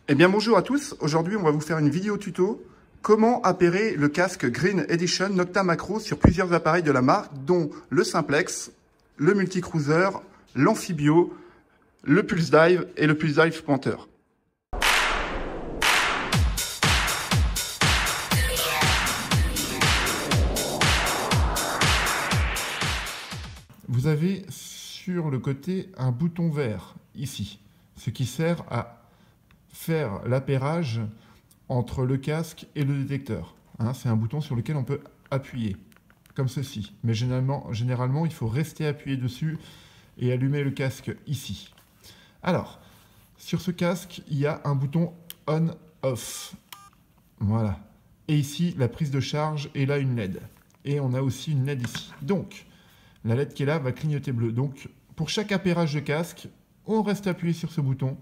Eh bien bonjour à tous, aujourd'hui on va vous faire une vidéo tuto comment appairer le casque Green Edition Nocta Macro sur plusieurs appareils de la marque dont le Simplex, le Multicruiser, l'Amphibio, le Pulse Dive et le Pulse Dive Pointeur. Vous avez sur le côté un bouton vert ici, ce qui sert à faire l'appairage entre le casque et le détecteur. C'est un bouton sur lequel on peut appuyer, comme ceci. Mais généralement, il faut rester appuyé dessus et allumer le casque ici. Alors, sur ce casque, il y a un bouton on-off. Voilà. Et ici, la prise de charge et là, une LED. Et on a aussi une LED ici. Donc, la LED qui est là va clignoter bleu. Donc, pour chaque appairage de casque, on reste appuyé sur ce bouton.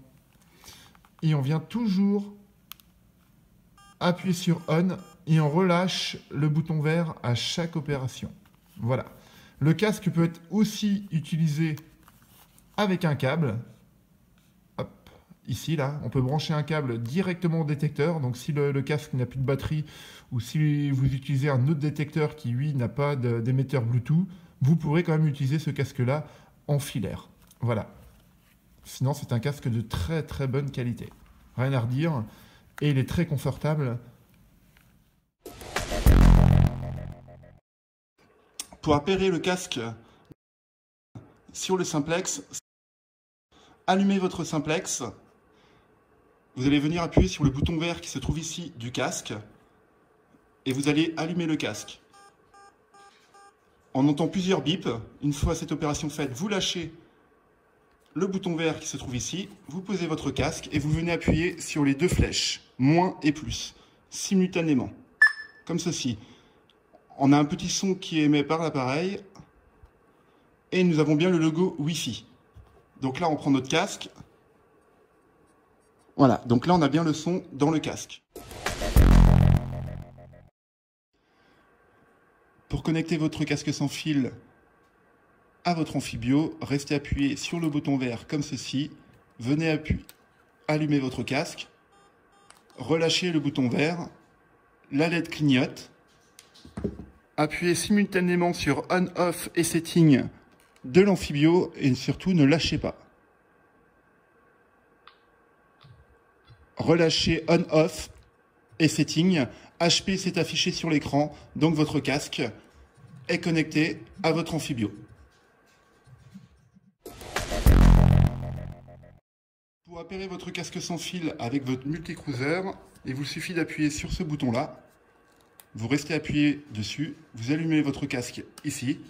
Et on vient toujours appuyer sur on et on relâche le bouton vert à chaque opération. Voilà. Le casque peut être aussi utilisé avec un câble. Hop, ici, là, on peut brancher un câble directement au détecteur. Donc si le casque n'a plus de batterie ou si vous utilisez un autre détecteur qui, lui, n'a pas d'émetteur Bluetooth, vous pourrez quand même utiliser ce casque-là en filaire. Voilà. Sinon, c'est un casque de très très bonne qualité. Rien à redire. Et il est très confortable. Pour appairer le casque sur le Simplex, allumez votre Simplex. Vous allez venir appuyer sur le bouton vert qui se trouve ici du casque. Et vous allez allumer le casque. On entend plusieurs bips. Une fois cette opération faite, vous lâchez le bouton vert qui se trouve ici, vous posez votre casque et vous venez appuyer sur les deux flèches, moins et plus, simultanément, comme ceci. On a un petit son qui est émis par l'appareil et nous avons bien le logo Wi-Fi. Donc là, on prend notre casque. Voilà, donc là, on a bien le son dans le casque. Pour connecter votre casque sans fil à votre Amphibio, restez appuyé sur le bouton vert comme ceci, venez appuyer, allumez votre casque, relâchez le bouton vert, la LED clignote, appuyez simultanément sur on-off et setting de l'Amphibio et surtout ne lâchez pas. Relâchez on-off et setting, HP s'est affiché sur l'écran, donc votre casque est connecté à votre Amphibio. Pour appairer votre casque sans fil avec votre Multicruiser, il vous suffit d'appuyer sur ce bouton-là. Vous restez appuyé dessus, vous allumez votre casque ici.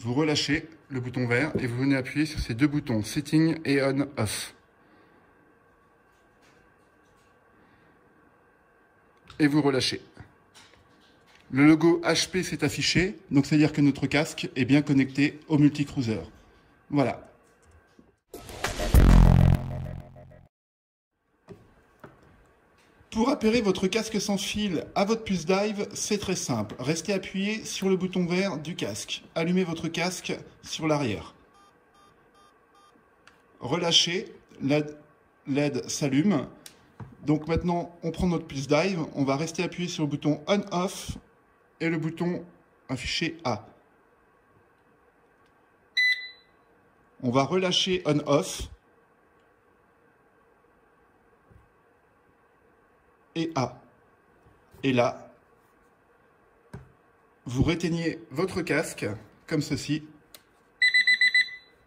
Vous relâchez le bouton vert et vous venez appuyer sur ces deux boutons, Setting et On-Off. Et vous relâchez. Le logo HP s'est affiché, donc c'est-à-dire que notre casque est bien connecté au Multicruiser. Voilà. Pour appairer votre casque sans fil à votre Pulse Dive, c'est très simple. Restez appuyé sur le bouton vert du casque. Allumez votre casque sur l'arrière. Relâchez, la LED s'allume. Donc maintenant, on prend notre Pulse Dive. On va rester appuyé sur le bouton On-Off et le bouton affiché A. On va relâcher On-Off. Et A. Et là, vous réteignez votre casque, comme ceci,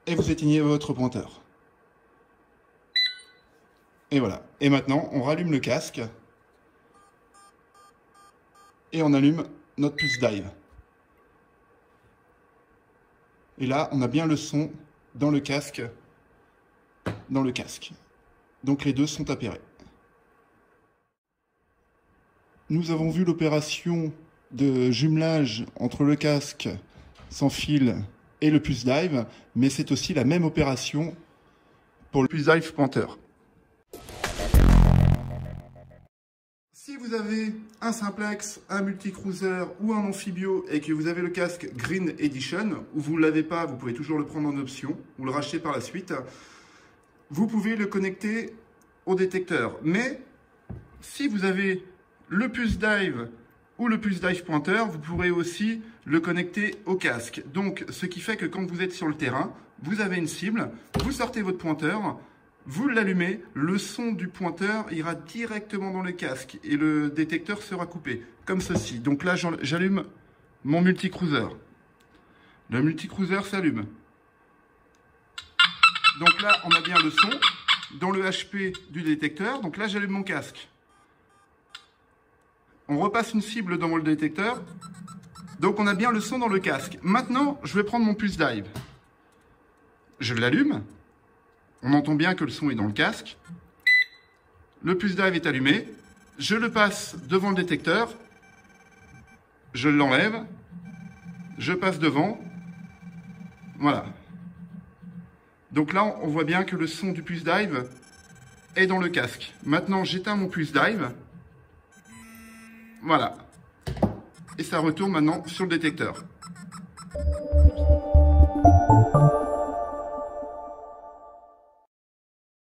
et vous éteignez votre pointeur. Et voilà. Et maintenant, on rallume le casque, et on allume notre Pulse Dive. Et là, on a bien le son dans le casque. Donc les deux sont appairés. Nous avons vu l'opération de jumelage entre le casque sans fil et le Pulse Dive, mais c'est aussi la même opération pour le Pulse Dive Pointeur. Si vous avez un Simplex, un Multicruiser ou un Amphibio et que vous avez le casque Green Edition, ou vous ne l'avez pas, vous pouvez toujours le prendre en option ou le racheter par la suite. vous pouvez le connecter au détecteur. Mais si vous avez le Pulse Dive ou le Pulse Dive pointeur, vous pourrez aussi le connecter au casque. Donc, ce qui fait que quand vous êtes sur le terrain, vous avez une cible, vous sortez votre pointeur, vous l'allumez, le son du pointeur ira directement dans le casque et le détecteur sera coupé, comme ceci. Donc là, j'allume mon multicruiser. Le multicruiser s'allume. Donc là, on a bien le son dans le HP du détecteur. Donc là, j'allume mon casque. On repasse une cible dans le détecteur. Donc on a bien le son dans le casque. Maintenant, je vais prendre mon Pulse Dive. Je l'allume. On entend bien que le son est dans le casque. Le Pulse Dive est allumé. Je le passe devant le détecteur. Je l'enlève. Je passe devant. Voilà. Donc là, on voit bien que le son du Pulse Dive est dans le casque. Maintenant, j'éteins mon Pulse Dive. Voilà. Et ça retourne maintenant sur le détecteur.